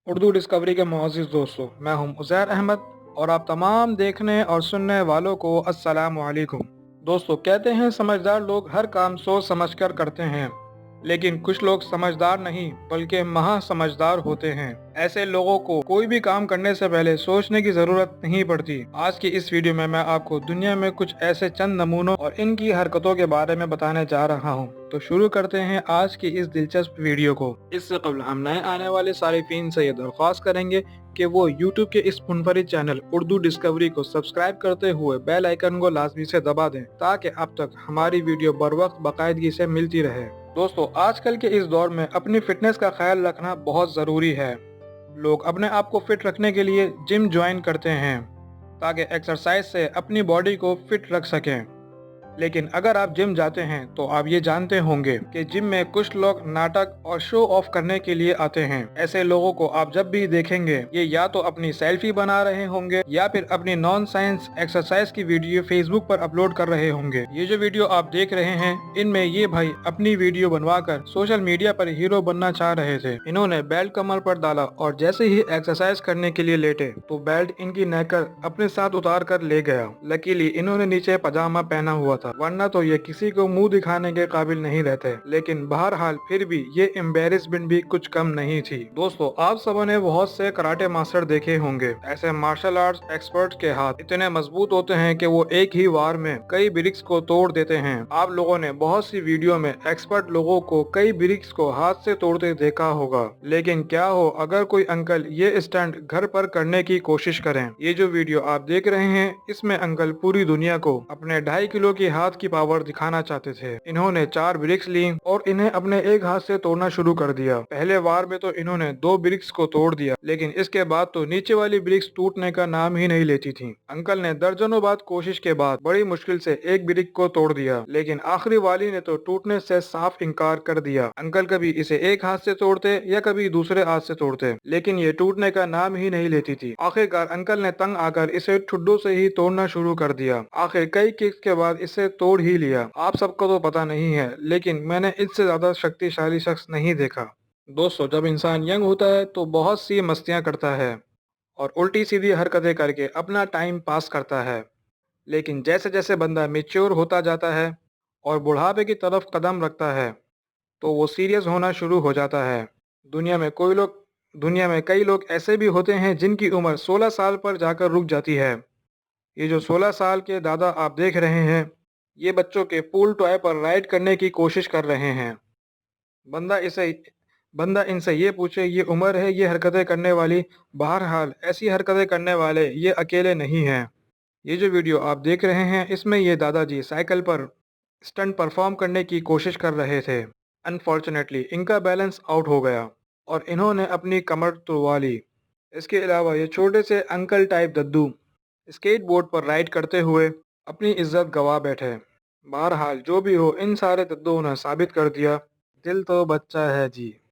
Urdu discovery के मुअज़्ज़िज़ दोस्तों, मैं हूं उज़ैर अहमद और आप तमाम देखने और सुनने वालों को अस्सलाम वालेकुम। दोस्तों, कहते हैं समझदार लोग हर काम सोच समझकर करते हैं, लेकिन कुछ लोग समझदार नहीं बल्कि महा समझदार होते हैं। ऐसे लोगों को कोई भी काम करने से पहले सोचने की जरूरत नहीं पड़ती। आज की इस वीडियो में मैं आपको दुनिया में कुछ ऐसे चंद नमूनों और इनकी हरकतों के बारे में बताने जा रहा हूं। तो शुरू करते हैं आज की इस दिलचस्प वीडियो को। इससे कबल हम नए आने वाले सारिफीन से ये दरख्वास्त करेंगे कि वो YouTube के इस मुनफरिद चैनल उर्दू डिस्कवरी को सब्सक्राइब करते हुए बेल आइकन को लाजमी से दबा दें, ताकि अब तक हमारी वीडियो बर वक्त बाकायदगी से मिलती रहे। दोस्तों, आजकल के इस दौर में अपनी फिटनेस का ख्याल रखना बहुत ज़रूरी है। लोग अपने आप को फिट रखने के लिए जिम ज्वाइन करते हैं ताकि एक्सरसाइज से अपनी बॉडी को फिट रख सकें। लेकिन अगर आप जिम जाते हैं तो आप ये जानते होंगे कि जिम में कुछ लोग नाटक और शो ऑफ करने के लिए आते हैं। ऐसे लोगों को आप जब भी देखेंगे, ये या तो अपनी सेल्फी बना रहे होंगे या फिर अपनी नॉन साइंस एक्सरसाइज की वीडियो फेसबुक पर अपलोड कर रहे होंगे। ये जो वीडियो आप देख रहे हैं, इनमें ये भाई अपनी वीडियो बनवाकर सोशल मीडिया पर हीरो बनना चाह रहे थे। इन्होंने बेल्ट कमर पर डाला और जैसे ही एक्सरसाइज करने के लिए लेटे तो बेल्ट इनकी नेकर अपने साथ उतार कर ले गया। लकीली इन्होंने नीचे पजामा पहना हुआ था, वरना तो ये किसी को मुंह दिखाने के काबिल नहीं रहते। लेकिन बहरहाल फिर भी ये एम्बेरसमेंट भी कुछ कम नहीं थी। दोस्तों, आप सबों ने बहुत से कराटे मास्टर देखे होंगे। ऐसे मार्शल आर्ट्स एक्सपर्ट के हाथ इतने मजबूत होते हैं कि वो एक ही वार में कई ब्रिक्स को तोड़ देते हैं। आप लोगों ने बहुत सी वीडियो में एक्सपर्ट लोगों को कई ब्रिक्स को हाथ से तोड़ते देखा होगा। लेकिन क्या हो अगर कोई अंकल ये स्टंट घर पर करने की कोशिश करें। ये जो वीडियो आप देख रहे हैं, इसमें अंकल पूरी दुनिया को अपने 2.5 किलो की हाथ की पावर दिखाना चाहते थे। इन्होंने 4 ब्रिक्स ली और इन्हें अपने एक हाथ से तोड़ना शुरू कर दिया। पहले वार में तो इन्होंने 2 ब्रिक्स को तोड़ दिया, लेकिन इसके बाद तो नीचे वाली ब्रिक्स टूटने का नाम ही नहीं लेती थी। अंकल ने दर्जनों बार कोशिश के बाद बड़ी मुश्किल से एक ब्रिक को तोड़ दिया, लेकिन आखिरी वाली ने तो टूटने से साफ इनकार कर दिया। अंकल कभी इसे एक हाथ से तोड़ते या कभी दूसरे हाथ से तोड़ते, लेकिन ये टूटने का नाम ही नहीं लेती थी। आखिरकार अंकल ने तंग आकर इसे ठुड्डों से ही तोड़ना शुरू कर दिया। आखिर कई किक्स के बाद इसे तोड़ ही लिया। आप सबको तो पता नहीं है, लेकिन मैंने इससे ज्यादा शक्तिशाली शख्स नहीं देखा। दोस्तों, जब इंसान यंग होता है तो बहुत सी मस्तियां करता है और उल्टी सीधी हरकतें करके अपना टाइम पास करता है। लेकिन जैसे जैसे बंदा मेच्योर होता जाता है और बुढ़ापे की तरफ कदम रखता है तो वो सीरियस होना शुरू हो जाता है। दुनिया में कोई लोग दुनिया में कई लोग ऐसे भी होते हैं जिनकी उम्र 16 साल पर जाकर रुक जाती है। ये जो 16 साल के दादा आप देख रहे हैं, ये बच्चों के पूल टॉय पर राइड करने की कोशिश कर रहे हैं। बंदा इसे बंदा इनसे ये पूछे, ये उम्र है ये हरकतें करने वाली। बहरहाल ऐसी हरकतें करने वाले ये अकेले नहीं हैं। ये जो वीडियो आप देख रहे हैं, इसमें ये दादाजी साइकिल पर स्टंट परफॉर्म करने की कोशिश कर रहे थे। अनफॉर्चुनेटली इनका बैलेंस आउट हो गया और इन्होंने अपनी कमर तुड़वा ली। इसके अलावा ये छोटे से अंकल टाइप दद्दू स्केट बोर्ड पर राइड करते हुए अपनी इज्जत गंवा बैठे। बहरहाल जो भी हो, इन सारे दद्दुओं ने साबित कर दिया, दिल तो बच्चा है जी।